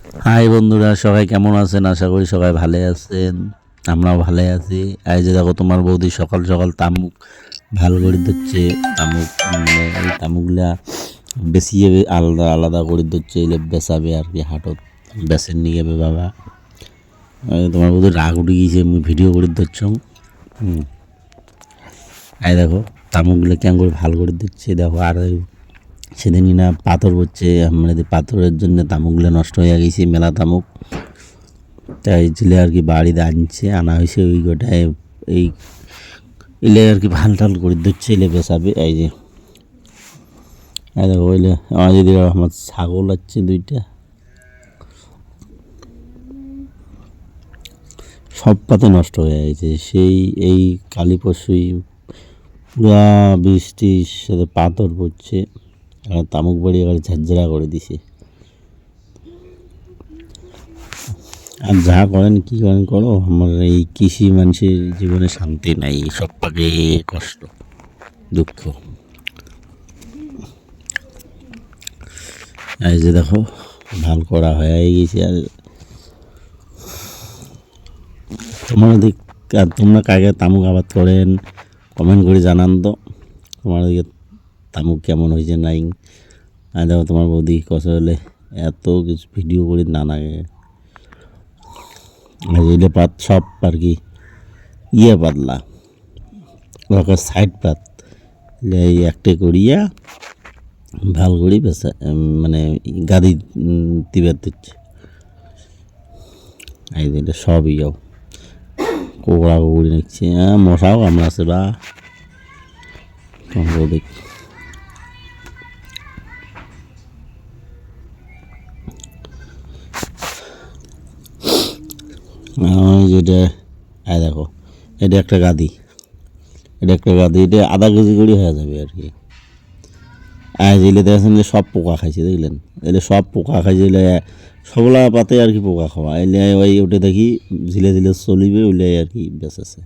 High বন্ধুরা, সবাই কেমন আছেন? আশা করি সবাই ভালো আছেন। আমরাও ভালো আছি। এই যে দেখো, তোমার বৌদি সকাল সকাল তামুক ভাল করে দিচ্ছে। তামুক এই তামুকগুলা বেশিয়ে আলাদা আলাদা করে দিচ্ছে, এলে বেচাবে আর কি, হাটত বেচেন নিয়ে যাবে বাবা। তোমার বৌদি রাগ উঠে গিয়েছে, মুই ভিডিও করে দিচ্ছ। এই দেখো তামুকগুলো কেমন করে ভাল করে দিচ্ছে দেখো। আর সেদিনই না পাথর পড়ছে, আমাদের পাথরের জন্য তামুকগুলো নষ্ট হয়ে গেছে, মেলা তামুক। তাই ছেলে আর কি বাড়িতে আনা হয়েছে, ওই গোটায় এই এলে আর কি ভাল টাল করে দিচ্ছে, এলে বেসাবে। এই যে দেখো, ওইলে আমার দিদি আমার ছাগল আছে দুইটা, সব পাতে নষ্ট হয়ে গেছে। সেই এই কালী পরশুই পুরা বৃষ্টির সাথে পাথর পড়ছে, আর তামুক বাড়ি আবার ঝাঁঝরা করে দিছে। আর যা করেন কি করেন করো, আমার এই কৃষি মানুষের জীবনে শান্তি নাই, সব পাকে কষ্ট দুঃখ। এই যে দেখো ভাল করা হয়ে গেছে। আর তোমরা কাকে তামুক আবাদ করেন কমেন্ট করে জানান তো, তোমার দিকে তামুক কেমন হয়েছে নাই। আর দেখো তোমার বৌদি কষা হলে এত কিছু ভিডিও করে নানাকে এলে পাত সব আর কি পাতলা ওকে সাইড পাত এই একটা করিয়া ভাল করি বেসা, মানে গাদি দিবার দিচ্ছে। এই যে এটা সব কোকড়া কুকুরি নিচ্ছে, মশাও কামড়াছে বা দেখ। যেটা দেখো, এটা একটা গাদি, এটা আধা কেজি করে হয়ে যাবে আর কি। এলে দেখেছেন যে সব পোকা খাইছে, দেখলেন? এলে সব পোকা খাইছে, এলে সবলা পাতে আর কি পোকা খাওয়া। এলে ওই ওটা দেখি ঝিলে ঝিলে চলিবে, ওইলে আর কি বেঁচেছে।